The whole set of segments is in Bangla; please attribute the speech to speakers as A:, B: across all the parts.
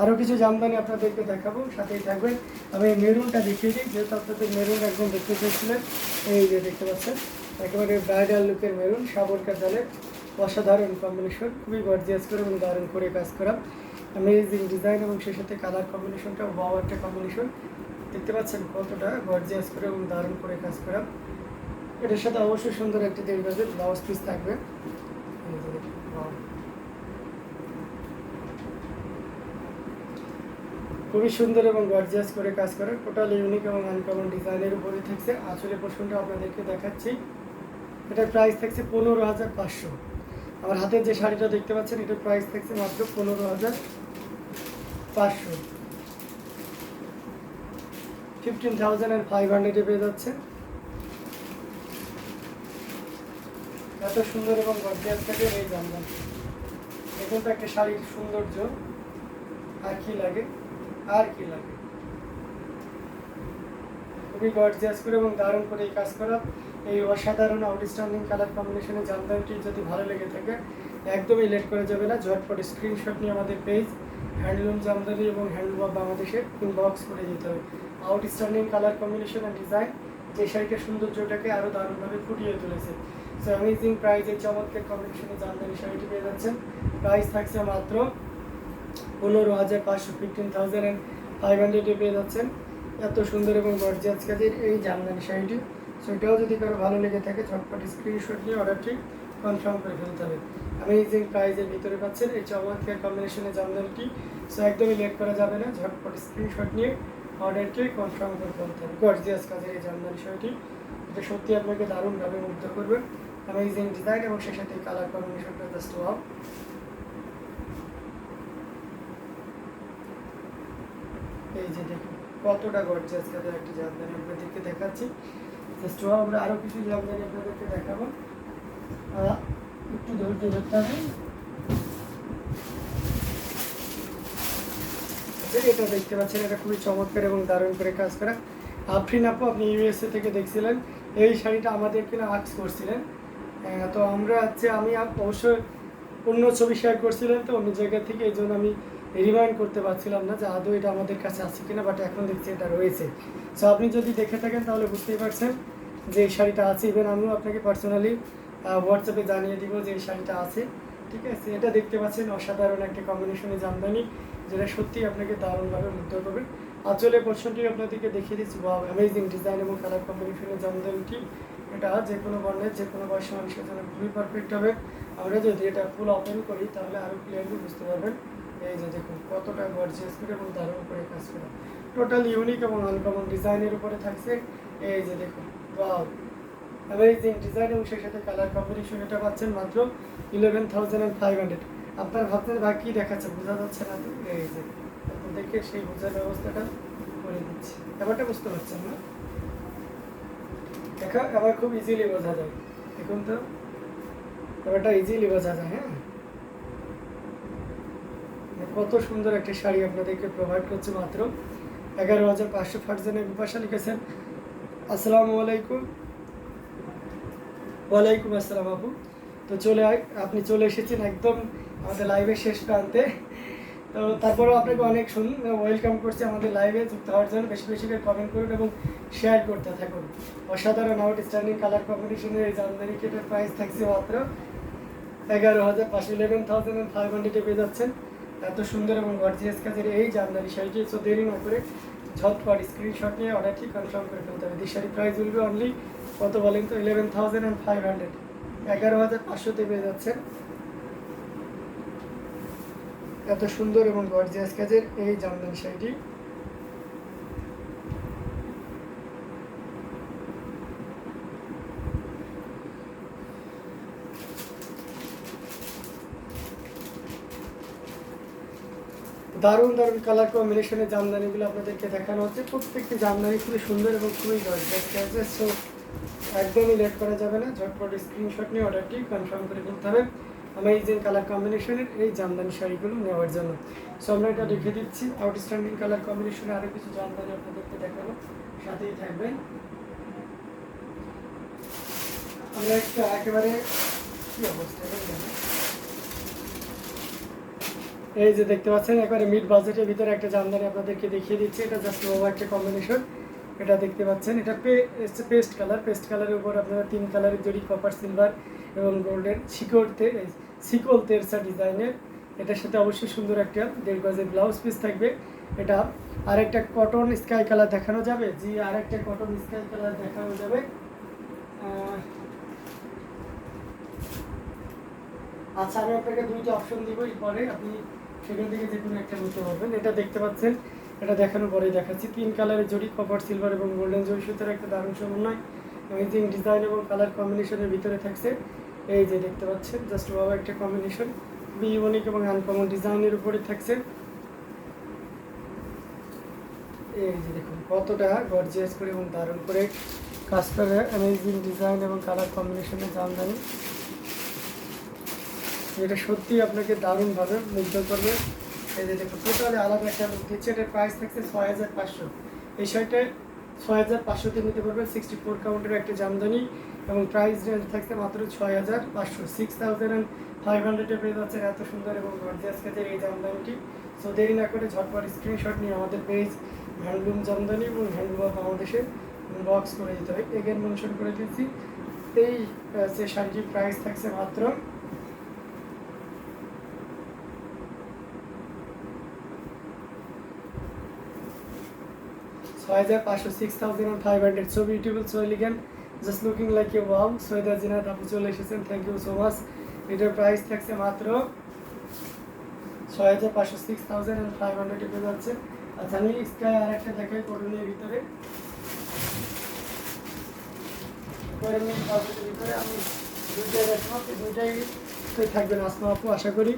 A: আরও কিছু জামদানি আপনাদেরকে দেখাবো, সাথেই থাকবেন। আমি মেরুনটা দেখিয়ে দিই, যেহেতু আপনাদের মেরুন একদম দেখতে চেয়েছিলেন। এই যে দেখতে পাচ্ছেন, একেবারে ব্রাইডাল লুকের মেরুন, সাবরকার জালের অসাধারণ কম্বিনেশন, খুবই গর্জিয়াস করে এবং দারুণ করে কাজ করা, অ্যামেজিং ডিজাইন এবং সেই সাথে কালার কম্বিনেশনটা ওয়াও একটা কম্বিনেশন। দেখতে পাচ্ছেন কতটা গর্জিয়াস করে এবং দারুণ করে কাজ করা। এটার সাথে অবশ্যই সুন্দর একটি 1.5 গজের ব্লাউজ পিস থাকবে। খুবই সুন্দর এবং গর্জিয়াস করে কাজ করে, টোটাল ইউনিক এবং আনকমন ডিজাইনের উপরে থাকছে। আঁচলের পোর্শনটা আপনাদেরকে দেখাচ্ছি, এটার প্রাইস থাকছে 15,500। আমার হাতের যে শাড়িটা দেখতে পাচ্ছেন, এটার প্রাইস থাকছে মাত্র 15,500, 15,500 পেয়ে যাচ্ছে। এত সুন্দর এবং গর্জিয়াস থাকে এই জামদানি। এখন তো একটা শাড়ির সৌন্দর্য, আর কি লাগে, আর কি লাগে। খুবই গর্জিয়াস করে এবং দারুণ করে এই কাজ করা, এই অসাধারণ আউটস্ট্যান্ডিং কালার কম্বিনেশনের জামদানিটি যদি ভালো লেগে থাকে একদমই লেট করে যাবে না, ঝটপট স্ক্রিনশট নিয়ে আমাদের পেজ হ্যান্ডলুম জামদানি এবং হ্যান্ডলুম অফ বাংলাদেশের ইনবক্স করে দিতে হবে। Outstanding colour combination and design, যে শাড়িটার সৌন্দর্যটাকে আরও দারুণভাবে ফুটিয়ে তুলেছে। সো অ্যামেজিং প্রাইজের চমৎকার কম্বিনেশনের জামদানি শাড়িটি পেয়ে যাচ্ছেন। প্রাইস থাকছে মাত্র 15,500, 15,500 পেয়ে যাচ্ছেন। এত সুন্দর এবং গর্জিয়াস কাজের এই জামদানি শাড়িটি। সো এটাও যদি কারো ভালো লেগে থাকে ঝটপট স্ক্রিনশট নিয়ে অর্ডারটি কনফার্ম করে ফেলতে হবে। অ্যামেজিং প্রাইজের ভিতরে পাচ্ছেন এই চমৎকার কম্বিনেশনের জামদানিটি। সো একদমই লেট করা যাবে না, ঝটপট স্ক্রিনশট নিয়ে অর্ডারটি কনফার্ম করে ফেলতে হবে। গর্জিয়াস কাজের এই জামদানি শাড়িটি, এটা সত্যি আপনাকে দারুণভাবে মুগ্ধ করবে। অ্যামেজিং ডিজাইন এবং সেই সাথে কালার কম্বিনেশনটা জাস্ট ওয়াও। এই যে দেখুন কতটা গর্জিয়াস কাজের একটি জামদানি আপনাদেরকে দেখাচ্ছি। Just wow. আমরা আরও কিছু জামদানি আপনাদেরকে দেখাবো, একটু ধৈর্য ধরতে হবে। এটা দেখতে পাচ্ছেন, এটা খুবই চমৎকার এবং দারুণ করে কাজ করা। আফরিন আপু, আপনি ইউএসএ থেকে দেখছিলেন এই শাড়িটা আমাদের কিনা আক্স করছিলেন। তো আমরা আমি অবশ্যই অন্য ছবি শেয়ার করছিলেন তো অন্য জায়গা থেকে, এই জন্য আমি রিমাইন্ড করতে পারছিলাম না যে আদৌ এটা আমাদের কাছে আছে কিনা, বাট এখন দেখছি এটা রয়েছে। সো আপনি যদি দেখে থাকেন তাহলে বুঝতেই পারছেন যে এই শাড়িটা আছে। ইভেন আমিও আপনাকে পার্সোনালি হোয়াটসঅ্যাপে জানিয়ে দিব যে এই শাড়িটা আছে, ঠিক আছে। এটা দেখতে পাচ্ছেন অসাধারণ একটা কম্বিনেশনের জামদানি, যেটা সত্যিই আপনাকে দারুণভাবে মুগ্ধ করবে। আঁচলের পোর্শনটি আপনাদেরকে দেখিয়ে দিচ্ছি, বা অ্যামেজিং ডিজাইন এবং কালার কম্বিনেশনের জামদানিটি। এটা যে কোনো বর্ণের যে কোনো বয়সের মানুষের জন্য খুবই পারফেক্ট হবে। আমরা যদি এটা ফুল ওপেন করি তাহলে আরও ক্লিয়ারলি বুঝতে পারবেন। এই যে দেখুন কতটা গর্জিয়াস করে এবং দারুণ করে কাজ করা, টোটাল ইউনিক এবং আনকমন ডিজাইনের উপরে থাকছে। এই যে দেখুন ওয়াও, অ্যামেজিং ডিজাইন এবং সেই সাথে কালার কম্বিনেশন। এটা পাচ্ছেন মাত্র 11,500। আপনার ভাবছেন বা কী দেখাচ্ছে, বোঝা যাচ্ছে না তো? এই যে আপনাদেরকে সেই বোঝার ব্যবস্থাটা করে দিচ্ছি। ব্যাপারটা বুঝতে পারছেন না? দেখা আবার খুব ইজিলি বোঝা যায়। দেখুন তো ব্যাপারটা ইজিলি বোঝা যায়। হ্যাঁ, কত সুন্দর একটা শাড়ি আপনাদেরকে প্রোভাইড করছে মাত্র 11,500। ফারজানের বিপাশা লিখেছেন আসসালামু আলাইকুম। ওয়ালাইকুম আসসালাম আপু। তো আপনি চলে এসেছেন একদম আমাদের লাইভের শেষ প্রান্তে। তো তারপরেও আপনাকে অনেক ওয়েলকাম করছি আমাদের লাইভে যুক্ত হওয়ার জন্য। বেশি বেশি করে কমেন্ট করুন এবং শেয়ার করতে থাকুন। অসাধারণ আউটস্ট্যান্ডিং কালার কম্বিনেশনের এই জামদানি কিটের প্রাইস থাকছে মাত্র 11,500, 11,500 পেয়ে যাচ্ছেন। এত সুন্দর এবং গর্জিয়াস কাজের এই জামদানি শাড়িটি। সো দেরি না করে ঝটপট স্ক্রিনশট নিয়ে অর্ডারটি কনফার্ম করে ফেলতে হবে। This sari price will be only কত বলেন তো? 11,500, 11,500 পেয়ে যাচ্ছেন। এত সুন্দর এবং গর্জিয়াস কাজের এই জামদানি শাড়িটি। দারুণ দারুণ কালার কম্বিনেশনের জামদানিগুলো আপনাদেরকে দেখানো হচ্ছে। প্রত্যেকটি জামদানি খুবই সুন্দর এবং খুবই গর্জিয়াস। সো একদমই লেট করা যাবে না, ঝটপট স্ক্রিনশট নিয়ে অর্ডারটি কনফার্ম করে ফেলতে হবে অ্যামেজিং কালার কম্বিনেশনের এই জামদানি শাড়িগুলো নেওয়ার জন্য। সো আমরা এটা দেখে দিচ্ছি আউটস্ট্যান্ডিং কালার কম্বিনেশনে আরও কিছু জামদানি আপনাদেরকে দেখাবো, সাথেই থাকবেন। আমরা একটা একেবারে কী অবস্থা এই যে দেখতে পাচ্ছেন একবারে মিড বাজেটের ভিতরে একটা জামদানি আপনাদেরকে দেখিয়ে দিচ্ছি। এটা জাস্ট ওভার একটা কম্বিনেশন। এটা দেখতে পাচ্ছেন, এটা পেস্ট কালার। পেস্ট কালারের উপর আপনারা 3 কালারের জড়ি কপার সিলভার এবং গোল্ডেন সিকল তেরসা ডিজাইনের। এটার সাথে অবশ্যই সুন্দর একটা 1.5 গজের ব্লাউজ পিস থাকবে। এটা আরেকটা কটন স্কাই কালার দেখানো যাবে। জি, আরেকটা কটন স্কাই কালার দেখানো যাবে। আচ্ছা, আমি আপনাকে 2টা অপশন দিব, পরে আপনি সেখান থেকে যে কোনো একটা নিতে পারবেন। এটা দেখতে পাচ্ছেন, এটা দেখানোর পরেই দেখাচ্ছি। 3 কালারের জড়ি কপার সিলভার এবং গোল্ডেন জড়ি সুতার একটা দারুণ সমন্বয়, অ্যামেজিং ডিজাইন এবং কালার কম্বিনেশনের ভিতরে থাকছে। এই যে দেখতে পাচ্ছেন, জাস্ট ভালো একটা কম্বিনেশন, খুবই ইউনিক এবং আনকমন ডিজাইনের উপরে থাকছে। এই যে দেখুন কতটা গর্জিয়াস করে এবং দারুণ করে কাজ করে, অ্যামেজিং ডিজাইন এবং কালার কম্বিনেশনের জামদানি। এটা সত্যি আপনাকে দারুণভাবে মুগ্ধ করবে। এই যে দেখুন টোটালি আলাদা একটা লুক দিচ্ছে। এটার প্রাইস থাকছে 6500। এই শাড়িটা 6500-তে নিতে পারবেন। 64 কাউন্টের একটা জামদানি এবং প্রাইস রেঞ্জ থাকছে মাত্র 6500। 6500-এ পেয়ে যাচ্ছেন এত সুন্দর এবং গর্জিয়াস কাজের এই জামদানিটি। সো দেরি না করে ঝটপট স্ক্রিনশট নিয়ে আমাদের পেজ হ্যান্ডলুম জামদানি এবং হ্যান্ডলুম অফ বাংলাদেশে বক্স করে দিতে হবে। এগেন মেনশন করে দিচ্ছি, এই যে শাড়িটির প্রাইস থাকছে মাত্র 6500, 6500. So beautiful, so elegant, just looking like a wow. Syeda Zinat আপু চলে এসেছেন, থ্যাংক ইউ সো মাচ। এটার প্রাইস থাকছে মাত্র 6500, 6500 পেয়ে যাচ্ছে। আচ্ছা, আমি স্কাই আর একটা দেখাই কটনের ভিতরে। ভিতরে আমি দুইটাই দেখাবো, দুইটাই থাকবে আসমা আপু আশা করি।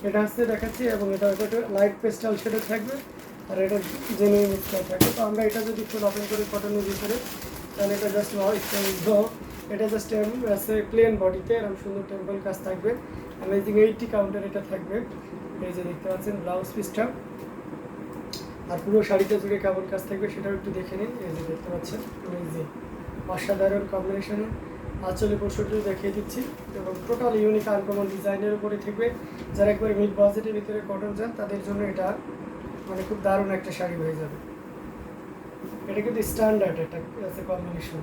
A: এটা হচ্ছে দেখাচ্ছি এবং এটা লাইট পেস্টাল শেডে থাকবে আর এটা জেনুইন স্কাই থাকবে। তো আমরা এটা যদি ফুল ওপেন করি কটনের ভিতরে, তাহলে এটা জাস্ট এটা জাস্ট প্লেন বডিতে এরকম সুন্দর টেম্পল কাজ থাকবে। অ্যামেজিং 80 কাউন্টার এটা থাকবে। এই যে দেখতে পাচ্ছেন ব্লাউজ পিসটা, আর পুরো শাড়িটা জুড়ে কেমন কাজ থাকবে সেটাও একটু দেখে নিন। এই যে দেখতে পাচ্ছেন যে অসাধারণ কম্বিনেশনে আঁচলে পোশাকটি দেখিয়ে দিচ্ছি এবং টোটাল ইউনিক আনকমন ডিজাইনের উপরে থাকবে। যারা একবারে মিড বাজেটের ভিতরে কটন চান তাদের জন্য এটা মানে খুব দারুণ একটা শাড়ি হয়ে যাবে। এটা কিন্তু স্ট্যান্ডার্ড একটা আছে কম্বিনেশন,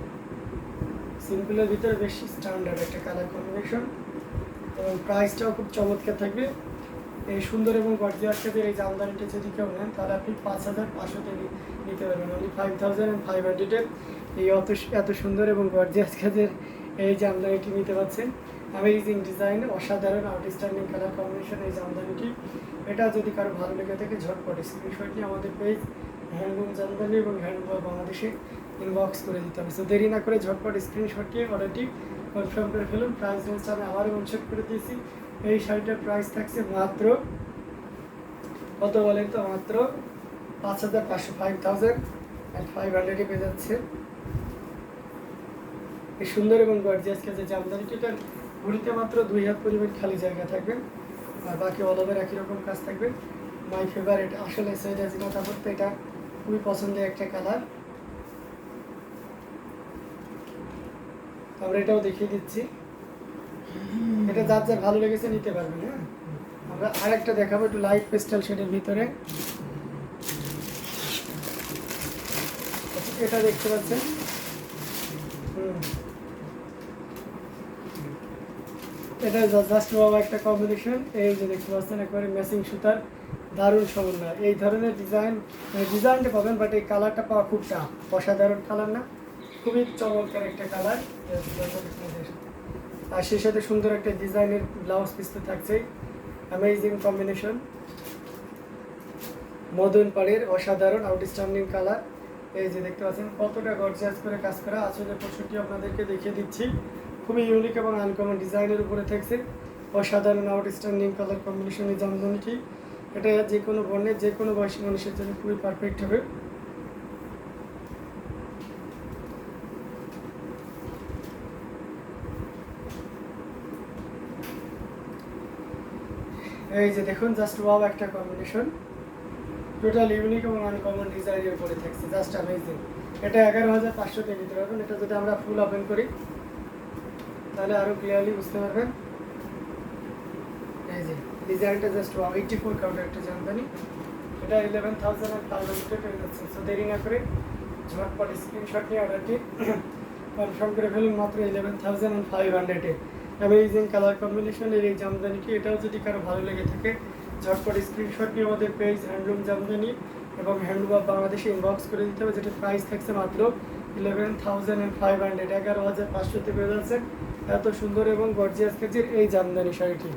A: সিম্পলের ভিতরে বেশি স্ট্যান্ডার্ড একটা কালার কম্বিনেশন এবং প্রাইসটাও খুব চমৎকার থাকবে। এই সুন্দর এবং গর্জিয়াস কাজের এই জামদানিটা যদি কেউ নেন তাহলে আপনি 5500-তে নিতে পারবেন। অনলি 5500 এই এত সুন্দর এবং গর্জিয়াস কাজের এই জামদানিটি নিতে পারছেন। অ্যামেজিং ডিজাইন, অসাধারণ আউটস্ট্যান্ডিং কালার কম্বিনেশন এই জামদানিটি। এটা যদি কারো ভালো লেগে থাকে ঝটপট স্ক্রিনশট নিয়ে আমাদের পেজ হ্যান্ডলুম জামদানি এবং হ্যান্ডলুম বাংলাদেশে ইনবক্স করে দিতে হবে। সো দেরি না করে ঝটপট স্ক্রিনশট নিয়ে অর্ডারটি কনফার্ম করে ফেলুন। প্রাইস রেঞ্জটা আমি আবারও মেনশন করে দিয়েছি। এই শাড়িটার প্রাইস থাকছে মাত্র কত বলেন তো, মাত্র 5500, 5500 পেয়ে যাচ্ছে। এই সুন্দর এবং গর্জিয়াস কাজের জামদানিটার ঘুরিতে মাত্র 2 হাত পরিমাণ খালি জায়গা থাকবে আর বাকি অল ওভার একই রকম কাজ থাকবে। মাই ফেভারিট, আসলে সৈয়দা জিনাত আপুর তো এটা খুবই পছন্দের একটা কালার। আমরা এটাও দেখিয়ে দিচ্ছি, এটা যার যার ভালো লেগেছে নিতে পারবেন। হ্যাঁ, আমরা আরেকটা দেখাবো একটু লাইট পেস্টাল শেডের ভিতরে। এটা দেখতে পাচ্ছেন, এটা জাস্ট বাবা একটা কম্বিনেশন। এই যে দেখতে পাচ্ছেন একবারে ম্যাচিং সুতার দারুণ সমন্বয়। এই ধরনের ডিজাইনটা পাবেন, বাট এই কালারটা পাওয়া খুব টাফ। অসাধারণ কালার না, খুবই চমৎকার একটা কালার। আর সেই সাথে সুন্দর একটা ডিজাইনের ব্লাউজ পিস তো থাকছেই। অ্যামেজিং কম্বিনেশন, মদন পাড়ের অসাধারণ আউটস্ট্যান্ডিং কালার। এই যে দেখতে পাচ্ছেন কতটা গর্জিয়াস করে কাজ করা। আসলে পোশাকটি আপনাদেরকে দেখিয়ে দিচ্ছি, খুবই ইউনিক এবং আনকমন ডিজাইনের উপরে থাকছে। অসাধারণ আউটস্ট্যান্ডিং কালার কম্বিনেশনের জামদানিটি। এটা যে কোনো বর্ণের যে কোনো বয়সী মানুষের জন্য খুবই পারফেক্ট হবে। এই যে দেখুন জাস্ট ওয়াও একটা কম্বিনেশন, টোটাল ইউনিক এবং আনকমন ডিজাইনের উপরে থাকছে, জাস্ট অ্যামেজিং। এটা 11500-তে নিতে পারবেন। এটা যদি আমরা ফুল ওপেন করি তাহলে আরও ক্লিয়ারলি বুঝতে পারবেন। এই যে ডিজাইনটা জাস্ট 84 কাউন্টার একটা জামদানি। এটা 11,500 পেয়ে যাচ্ছে। সো দেরি না করে ঝটপট স্ক্রিনশট নিয়ে অর্ডারটি কনফার্ম করে ফেলুন মাত্র 11,500-এ। অ্যামেজিং কালার কম্বিনেশনের এই জামদানিটি, এটাও যদি কারো ভালো লেগে থাকে ঝটপট স্ক্রিনশট নিয়ে আমাদের পেজ হ্যান্ডলুম জামদানি এবং হ্যান্ডলুম অফ বাংলাদেশে ইনবক্স করে দিতে হবে, যেটা প্রাইস থাকছে মাত্র 11,500, 11,500 পেয়ে যাচ্ছে এত সুন্দর এবং গর্জিয়াস কাজের এই জামদানি শাড়িটি।